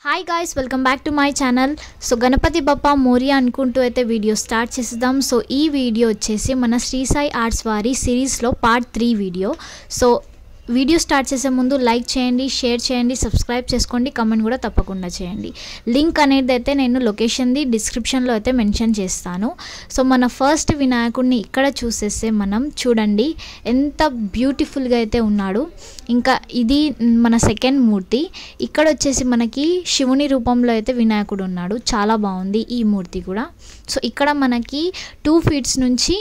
Hi guys, welcome back to my channel. So Ganapati Bappa Morya అనుకుంటూ అయితే video start చేసేద్దాం. So ఈ వీడియో వచ్చేసి మన శ్రీ సాయి ఆర్ట్స్ వారి సిరీస్లో పార్ట్ 3 వీడియో. సో వీడియో స్టార్ట్ చేసే ముందు లైక్ చేయండి, షేర్ చేయండి, సబ్స్క్రైబ్ చేసుకోండి, కమెంట్ కూడా తప్పకుండా చేయండి. లింక్ అనేది అయితే నేను లొకేషన్ది డిస్క్రిప్షన్లో అయితే మెన్షన్ చేస్తాను. సో మన ఫస్ట్ వినాయకుడిని ఇక్కడ చూసేస్తే మనం చూడండి ఎంత బ్యూటిఫుల్గా అయితే ఉన్నాడు. ఇంకా ఇది మన సెకండ్ మూర్తి. ఇక్కడ వచ్చేసి మనకి శివుని రూపంలో అయితే వినాయకుడు ఉన్నాడు. చాలా బాగుంది ఈ మూర్తి కూడా. సో ఇక్కడ మనకి 2 feet నుంచి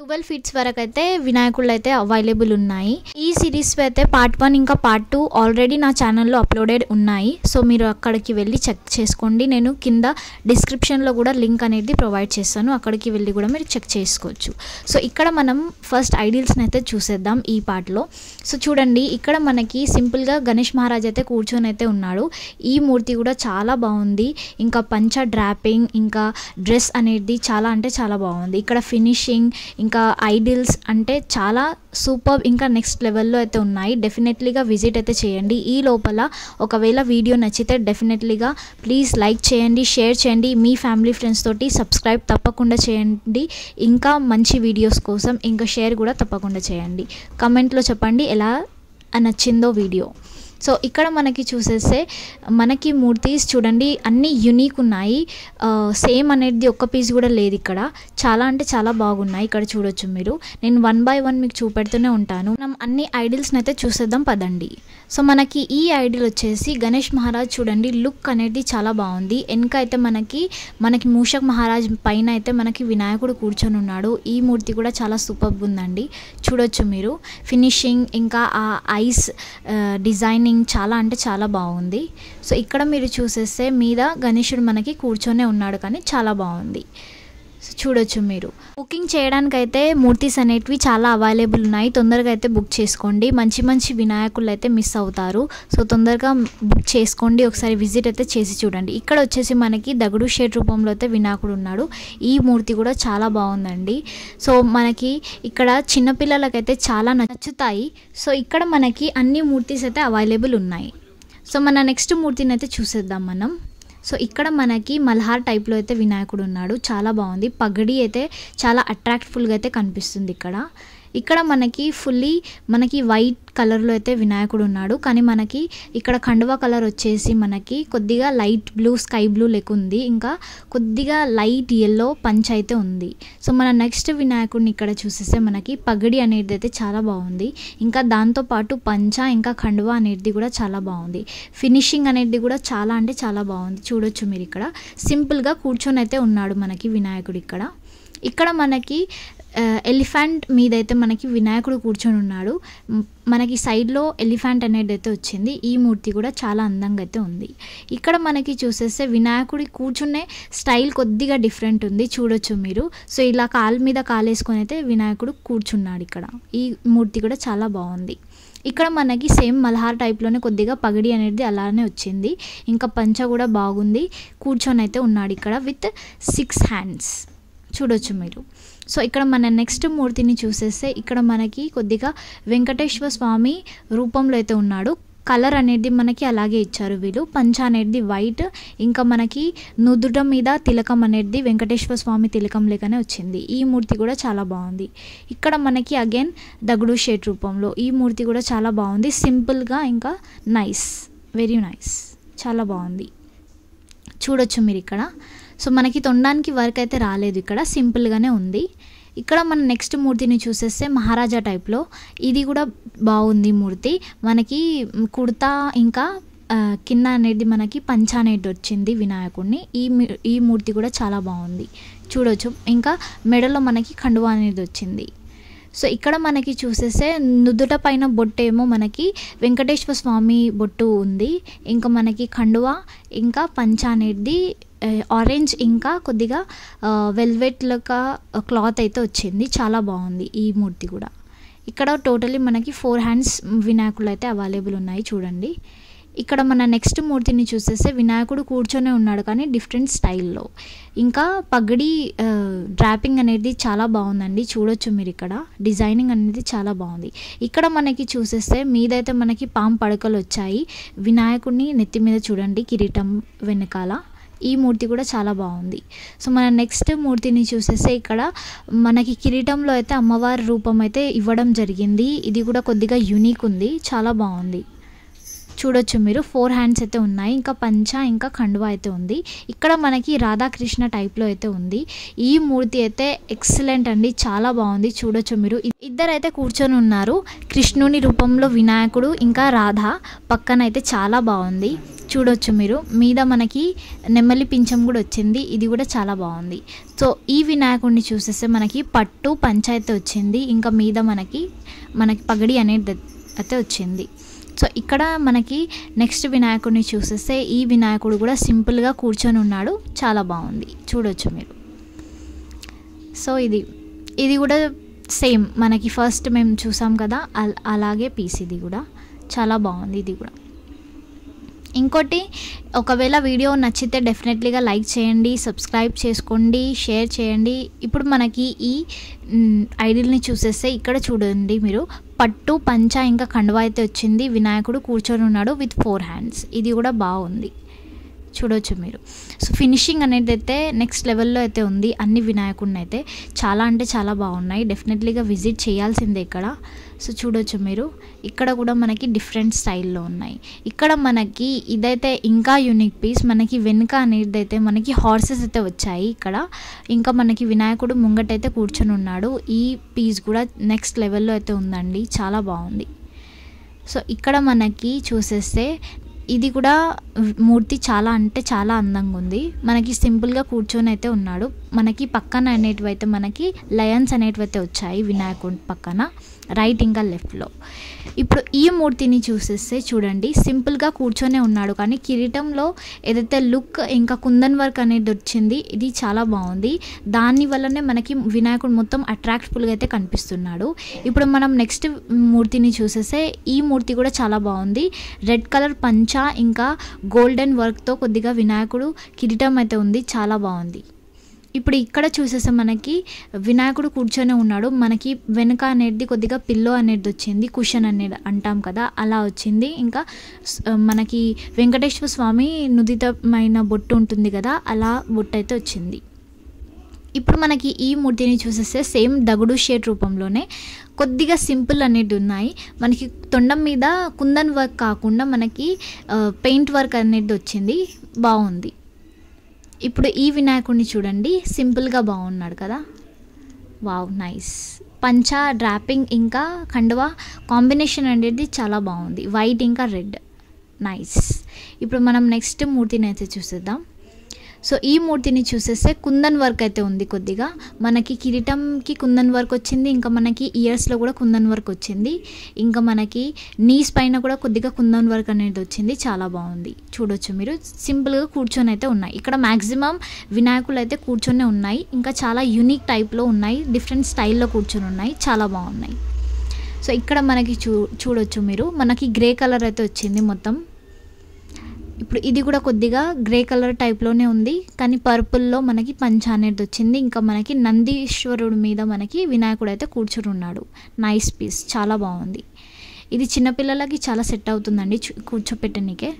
12 feet వరకు అయితే వినాయకుళ్ళు అయితే అవైలబుల్ ఉన్నాయి. ఈ సిరీస్ అయితే పార్ట్ 1 ఇంకా పార్ట్ 2 ఆల్రెడీ నా ఛానల్లో అప్లోడెడ్ ఉన్నాయి. సో మీరు అక్కడికి వెళ్ళి చెక్ చేసుకోండి. నేను కింద డిస్క్రిప్షన్లో కూడా లింక్ అనేది ప్రొవైడ్ చేస్తాను, అక్కడికి వెళ్ళి కూడా మీరు చెక్ చేసుకోవచ్చు. సో ఇక్కడ మనం ఫస్ట్ ఐడియల్స్ని అయితే చూసేద్దాం ఈ పార్ట్లో. సో చూడండి ఇక్కడ మనకి సింపుల్గా గణేష్ మహారాజ్ అయితే కూర్చొని అయితే ఉన్నాడు. ఈ మూర్తి కూడా చాలా బాగుంది. ఇంకా పంచ డ్రాపింగ్ ఇంకా డ్రెస్ అనేది చాలా అంటే చాలా బాగుంది. ఇక్కడ ఫినిషింగ్ ఇంకా ఐడిల్స్ అంటే చాలా సూపర్, ఇంకా నెక్స్ట్ లెవెల్లో అయితే ఉన్నాయి. డెఫినెట్లీగా విజిట్ అయితే చేయండి. ఈ లోపల ఒకవేళ వీడియో నచ్చితే డెఫినెట్లీగా ప్లీజ్ లైక్ చేయండి, షేర్ చేయండి, మీ ఫ్యామిలీ ఫ్రెండ్స్ తోటి సబ్స్క్రైబ్ తప్పకుండా చేయండి. ఇంకా మంచి వీడియోస్ కోసం ఇంకా షేర్ కూడా తప్పకుండా చేయండి. కమెంట్లో చెప్పండి ఎలా నచ్చిందో వీడియో. సో ఇక్కడ మనకి చూసేస్తే మనకి మూర్తీస్ చూడండి అన్నీ యూనిక్ ఉన్నాయి. సేమ్ అనేది ఒక్క పీస్ కూడా లేదు ఇక్కడ. చాలా అంటే చాలా బాగున్నాయి. ఇక్కడ చూడొచ్చు మీరు. నేను 1 by 1 మీకు చూపెడుతూనే ఉంటాను. మనం అన్ని ఐడిల్స్ని అయితే చూసేద్దాం పదండి. సో మనకి ఈ ఐడిల్ వచ్చేసి గణేష్ మహారాజ్ చూడండి లుక్ అనేది చాలా బాగుంది. వెనక అయితే మనకి మూషక్ మహారాజ్ పైన అయితే మనకి వినాయకుడు కూర్చొని ఉన్నాడు. ఈ మూర్తి కూడా చాలా సూపర్ ఉందండి. చూడొచ్చు మీరు. ఫినిషింగ్ ఇంకా ఆ ఐస్ డిజైనింగ్ చాలా అంటే చాలా బాగుంది. సో ఇక్కడ మీరు చూసేస్తే మీద గణేశుడు మనకి కూర్చొనే ఉన్నాడు, కానీ చాలా బాగుంది. సో చూడొచ్చు మీరు. బుకింగ్ చేయడానికైతే మూర్తీస్ అనేటివి చాలా అవైలబుల్ ఉన్నాయి. తొందరగా అయితే బుక్ చేసుకోండి. మంచి మంచి వినాయకులు అయితే మిస్ అవుతారు. సో తొందరగా బుక్ చేసుకోండి. ఒకసారి విజిట్ అయితే చేసి చూడండి. ఇక్కడ వచ్చేసి మనకి దగడు షేడ్ రూపంలో అయితే వినాయకుడు ఉన్నాడు. ఈ మూర్తి కూడా చాలా బాగుందండి. సో మనకి ఇక్కడ చిన్నపిల్లలకైతే చాలా నచ్చుతాయి. సో ఇక్కడ మనకి అన్ని మూర్తీస్ అయితే అవైలబుల్ ఉన్నాయి. సో మన నెక్స్ట్ మూర్తిని అయితే చూసేద్దాం మనం. సో ఇక్కడ మనకి మల్హార్ టైప్లో అయితే వినాయకుడు ఉన్నాడు. చాలా బాగుంది. పగడి అయితే చాలా అట్రాక్ట్ఫుల్గా అయితే కనిపిస్తుంది ఇక్కడ మనకి ఫుల్లీ మనకి వైట్ కలర్లో అయితే వినాయకుడు ఉన్నాడు. కానీ మనకి ఇక్కడ కండువా కలర్ వచ్చేసి మనకి కొద్దిగా లైట్ బ్లూ, స్కై బ్లూ లెక్క ఉంది. ఇంకా కొద్దిగా లైట్ ఎల్లో పంచ అయితే ఉంది. సో మన నెక్స్ట్ వినాయకుడిని ఇక్కడ చూసేస్తే మనకి పగడి అనేది అయితే చాలా బాగుంది. ఇంకా దాంతోపాటు పంచ ఇంకా కండువా అనేది కూడా చాలా బాగుంది. ఫినిషింగ్ అనేది కూడా చాలా అంటే చాలా బాగుంది. చూడొచ్చు మీరు. ఇక్కడ సింపుల్గా కూర్చొని అయితే ఉన్నాడు మనకి వినాయకుడు. ఇక్కడ మనకి ఎలిఫెంట్ మీద అయితే మనకి వినాయకుడు కూర్చొని ఉన్నాడు. మనకి సైడ్లో ఎలిఫెంట్ అనేది అయితే వచ్చింది. ఈ మూర్తి కూడా చాలా అందంగా అయితే ఉంది. ఇక్కడ మనకి చూసేస్తే వినాయకుడి కూర్చునే స్టైల్ కొద్దిగా డిఫరెంట్ ఉంది. చూడొచ్చు మీరు. సో ఇలా కాలు మీద కాలేసుకొని అయితే వినాయకుడు కూర్చున్నాడు ఇక్కడ. ఈ మూర్తి కూడా చాలా బాగుంది. ఇక్కడ మనకి సేమ్ మల్హార్ టైప్లోనే కొద్దిగా పగడి అనేది అలానే వచ్చింది. ఇంకా పంచ కూడా బాగుంది. కూర్చొని అయితే ఉన్నాడు ఇక్కడ విత్ 6 hands. చూడొచ్చు మీరు. సో ఇక్కడ మన నెక్స్ట్ మూర్తిని చూసేస్తే ఇక్కడ మనకి కొద్దిగా వెంకటేశ్వర స్వామి రూపంలో అయితే ఉన్నాడు. కలర్ అనేది మనకి అలాగే ఇచ్చారు వీళ్ళు. పంచ అనేది వైట్, ఇంకా మనకి నుదుట మీద తిలకం అనేది వెంకటేశ్వర స్వామి తిలకం లేకనే వచ్చింది. ఈ మూర్తి కూడా చాలా బాగుంది. ఇక్కడ మనకి అగైన్ దగడు షేడ్ రూపంలో ఈ మూర్తి కూడా చాలా బాగుంది. సింపుల్గా ఇంకా నైస్, వెరీ నైస్, చాలా బాగుంది. చూడొచ్చు మీరు ఇక్కడ. సో మనకి తొండానికి వర్క్ అయితే రాలేదు, ఇక్కడ సింపుల్గానే ఉంది. ఇక్కడ మన నెక్స్ట్ మూర్తిని చూసేస్తే మహారాజా టైప్లో. ఇది కూడా బాగుంది మూర్తి. మనకి కుర్తా ఇంకా కింద అనేది మనకి పంచ అనేది వచ్చింది వినాయకుడిని. ఈ మూర్తి కూడా చాలా బాగుంది. చూడొచ్చు. ఇంకా మెడలో మనకి కండువా అనేది వచ్చింది. సో ఇక్కడ మనకి చూసేస్తే నుదుట పైన బొట్టు ఏమో మనకి వెంకటేశ్వర స్వామి బొట్టు ఉంది. ఇంకా మనకి కండువా ఇంకా పంచ అనేది ఆరెంజ్ ఇంకా కొద్దిగా వెల్వెట్ లెక్క క్లాత్ అయితే వచ్చింది. చాలా బాగుంది ఈ మూర్తి కూడా. ఇక్కడ టోటలీ మనకి 4 hands వినాయకులు అయితే అవైలబుల్ ఉన్నాయి. చూడండి. ఇక్కడ మన నెక్స్ట్ మూర్తిని చూసేస్తే వినాయకుడు కూర్చొనే ఉన్నాడు కానీ డిఫరెంట్ స్టైల్లో. ఇంకా పగడి డ్రాపింగ్ అనేది చాలా బాగుందండి, చూడొచ్చు మీరు. ఇక్కడ డిజైనింగ్ అనేది చాలా బాగుంది. ఇక్కడ మనకి చూసేస్తే మీదైతే మనకి పాము పడకలు వచ్చాయి. వినాయకుడిని నెత్తి మీద చూడండి కిరీటం వెనకాల. ఈ మూర్తి కూడా చాలా బాగుంది. సో మన నెక్స్ట్ మూర్తిని చూసేస్తే ఇక్కడ మనకి కిరీటంలో అయితే అమ్మవారి రూపం అయితే ఇవ్వడం జరిగింది. ఇది కూడా కొద్దిగా యూనిక్ ఉంది, చాలా బాగుంది. చూడొచ్చు మీరు 4 హ్యాండ్స్ అయితే ఉన్నాయి. ఇంకా పంచ ఇంకా కండువా అయితే ఉంది. ఇక్కడ మనకి రాధాకృష్ణ టైప్లో అయితే ఉంది. ఈ మూర్తి అయితే ఎక్సలెంట్ అండి, చాలా బాగుంది. చూడొచ్చు మీరు. ఇద్దరైతే కూర్చొని ఉన్నారు, కృష్ణుని రూపంలో వినాయకుడు ఇంకా రాధ పక్కన అయితే చాలా బాగుంది. చూడొచ్చు మీరు. మీద మనకి నెమలి పింఛం కూడా వచ్చింది, ఇది కూడా చాలా బాగుంది. సో ఈ వినాయకుడిని చూసేస్తే మనకి పట్టు పంచ అయితే వచ్చింది. ఇంకా మీద మనకి పగడి అనేది అయితే వచ్చింది. సో ఇక్కడ మనకి నెక్స్ట్ వినాయకుడిని చూసేస్తే ఈ వినాయకుడు కూడా సింపుల్గా కూర్చొని ఉన్నాడు, చాలా బాగుంది. చూడొచ్చు మీరు. సో ఇది కూడా సేమ్ మనకి ఫస్ట్ మేము చూసాం కదా అలాగే పీస్. ఇది కూడా చాలా బాగుంది. ఇది కూడా ఇంకోటి, ఒకవేళ వీడియో నచ్చితే డెఫినెట్లీగా లైక్ చేయండి, సబ్స్క్రైబ్ చేసుకోండి, షేర్ చేయండి. ఇప్పుడు మనకి ఈ ఐడిల్ని చూసేస్తే ఇక్కడ చూడండి మీరు, పట్టు పంచ ఇంకా కండువా అయితే వచ్చింది. వినాయకుడు కూర్చొని ఉన్నాడు విత్ 4 హ్యాండ్స్. ఇది కూడా బాగుంది, చూడొచ్చు మీరు. సో ఫినిషింగ్ అనేది అయితే నెక్స్ట్ లెవెల్లో అయితే ఉంది. అన్ని వినాయకుడిని అయితే చాలా అంటే చాలా బాగున్నాయి, డెఫినెట్లీగా విజిట్ చేయాల్సిందే ఇక్కడ. సో చూడొచ్చు మీరు. ఇక్కడ కూడా మనకి డిఫరెంట్ స్టైల్లో ఉన్నాయి. ఇక్కడ మనకి ఇదైతే ఇంకా యూనిక్ పీస్. మనకి వెనుక అనేది అయితే మనకి హార్సెస్ అయితే వచ్చాయి ఇక్కడ. ఇంకా మనకి వినాయకుడు ముంగటైతే కూర్చొని ఉన్నాడు. ఈ పీస్ కూడా నెక్స్ట్ లెవెల్లో అయితే ఉందండి, చాలా బాగుంది. సో ఇక్కడ మనకి చూసేస్తే ఇది కూడా మూర్తి చాలా అంటే చాలా అందంగా ఉంది. మనకి సింపుల్గా కూర్చొని అయితే ఉన్నాడు. మనకి పక్కన అనేటివైతే మనకి లయన్స్ అనేటివైతే వచ్చాయి వినాయకుడి పక్కన, రైట్ ఇంకా లెఫ్ట్లో. ఇప్పుడు ఈ మూర్తిని చూసేస్తే చూడండి, సింపుల్గా కూర్చొనే ఉన్నాడు కానీ కిరీటంలో ఏదైతే లుక్ ఇంకా కుందన్ వర్క్ అనేది వచ్చింది, ఇది చాలా బాగుంది. దాని వల్లనే మనకి వినాయకుడు మొత్తం అట్రాక్టివ్గా అయితే కనిపిస్తున్నాడు. ఇప్పుడు మనం నెక్స్ట్ మూర్తిని చూసేస్తే ఈ మూర్తి కూడా చాలా బాగుంది. రెడ్ కలర్ పంచ ఇంకా గోల్డెన్ వర్క్తో కొద్దిగా వినాయకుడు కిరీటం అయితే ఉంది, చాలా బాగుంది. ఇప్పుడు ఇక్కడ చూసేస్తే మనకి వినాయకుడు కూర్చొని ఉన్నాడు. మనకి వెనుక అనేది కొద్దిగా పిల్లో అనేది వచ్చింది, కుషన్ అనేది అంటాం కదా అలా వచ్చింది. ఇంకా మనకి వెంకటేశ్వర స్వామి నుదితమైన బొట్టు ఉంటుంది కదా, అలా బొట్టు అయితే వచ్చింది. ఇప్పుడు మనకి ఈ మూర్తిని చూసేస్తే సేమ్ దగుడు షేడ్ రూపంలోనే కొద్దిగా సింపుల్ అనేది ఉన్నాయి. మనకి తొండం మీద కుందన్ వర్క్ కాకుండా మనకి పెయింట్ వర్క్ అనేది వచ్చింది, బాగుంది. ఇప్పుడు ఈ వినాయకుడిని చూడండి, సింపుల్గా బాగున్నాడు కదా, వావ్ నైస్. పంచా డ్రాపింగ్ ఇంకా కండువా కాంబినేషన్ అనేది చాలా బాగుంది, వైట్ ఇంకా రెడ్, నైస్. ఇప్పుడు మనం నెక్స్ట్ మూర్తిని అయితే చూసేద్దాం. సో ఈ మూర్తిని చూసేస్తే కుందన్ వర్క్ అయితే ఉంది కొద్దిగా. మనకి కిరీటంకి కుందన్ వర్క్ వచ్చింది, ఇంకా మనకి ఇయర్స్లో కూడా కుందన్ వర్క్ వచ్చింది, ఇంకా మనకి నీస్ పైన కూడా కొద్దిగా కుందన్ వర్క్ అనేది వచ్చింది, చాలా బాగుంది. చూడొచ్చు మీరు. సింపుల్గా కూర్చొని అయితే ఉన్నాయి. ఇక్కడ మ్యాక్సిమం వినాయకులు అయితే కూర్చొని ఉన్నాయి, ఇంకా చాలా యూనిక్ టైప్లో ఉన్నాయి, డిఫరెంట్ స్టైల్లో కూర్చొని ఉన్నాయి, చాలా బాగున్నాయి. సో ఇక్కడ మనకి చూడొచ్చు మీరు, మనకి గ్రే కలర్ అయితే వచ్చింది మొత్తం. ఇప్పుడు ఇది కూడా కొద్దిగా గ్రే కలర్ టైప్లోనే ఉంది కానీ పర్పుల్లో మనకి పంచ అనేది వచ్చింది. ఇంకా మనకి నందీశ్వరుడి మీద మనకి వినాయకుడు అయితే కూర్చొని ఉన్నాడు, నైస్ పీస్, చాలా బాగుంది. ఇది చిన్నపిల్లలకి చాలా సెట్ అవుతుందండి కూర్చోపెట్టనికే.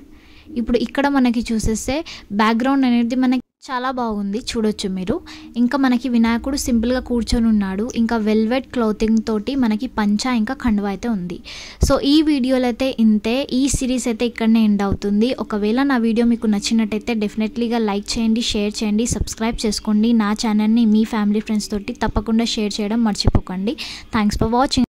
ఇప్పుడు ఇక్కడ మనకి చూసేస్తే బ్యాక్గ్రౌండ్ అనేది మనకి చాలా బాగుంది, చూడొచ్చు మీరు. ఇంకా మనకి వినాయకుడు సింపుల్గా కూర్చొని ఉన్నాడు, ఇంకా వెల్వెట్ క్లోతింగ్ తోటి మనకి పంచ ఇంకా కండువా అయితే ఉంది. సో ఈ వీడియోలో అయితే ఇంతే. ఈ సిరీస్ అయితే ఇక్కడనే ఎండ్ అవుతుంది. ఒకవేళ నా వీడియో మీకు నచ్చినట్టయితే డెఫినెట్లీగా లైక్ చేయండి, షేర్ చేయండి, సబ్స్క్రైబ్ చేసుకోండి. నా ఛానల్ని మీ ఫ్యామిలీ ఫ్రెండ్స్ తోటి తప్పకుండా షేర్ చేయడం మర్చిపోకండి. Thanks for watching.